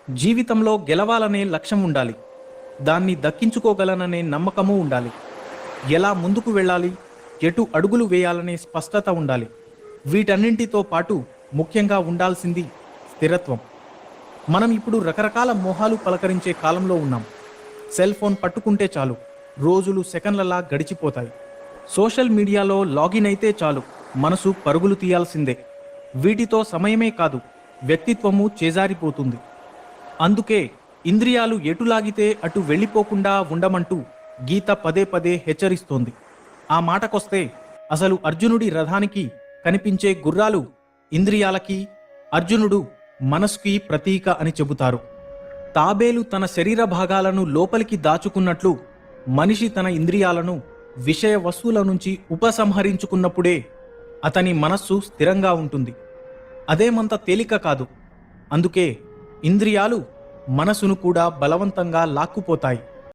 జీవితంలో గెలవాలనే లక్ష్యం ఉండాలి. దాన్ని దక్కించుకోగలననే నమ్మకము ఉండాలి. ఎలా ముందుకు వెళ్ళాలి, ఎటు అడుగులు వేయాలనే స్పష్టత ఉండాలి. వీటన్నింటితో పాటు ముఖ్యంగా ఉండాల్సింది స్థిరత్వం. మనం ఇప్పుడు రకరకాల మోహాలు పలకరించే కాలంలో ఉన్నాం. సెల్ ఫోన్ పట్టుకుంటే చాలు, రోజులు సెకండ్లలా గడిచిపోతాయి. సోషల్ మీడియాలో లాగిన్ అయితే చాలు, మనసు పరుగులు తీయాల్సిందే. వీటితో సమయమే కాదు, వ్యక్తిత్వము చేజారిపోతుంది. అందుకే ఇంద్రియాలు ఎటులాగితే అటు వెళ్ళిపోకుండా ఉండమంటూ గీత పదే పదే హెచ్చరిస్తోంది. ఆ మాటకొస్తే అసలు అర్జునుడి రథానికి కనిపించే గుర్రాలు ఇంద్రియాలకి, అర్జునుడు మనసుకి ప్రతీక అని చెబుతారు. తాబేలు తన శరీర భాగాలను లోపలికి దాచుకున్నట్లు మనిషి తన ఇంద్రియాలను విషయ వస్తువుల నుంచి ఉపసంహరించుకున్నప్పుడే అతని మనస్సు స్థిరంగా ఉంటుంది. అదేమంత తేలిక కాదు. అందుకే ఇంద్రియాలు మనసును కూడా బలవంతంగా లాక్కుపోతాయి.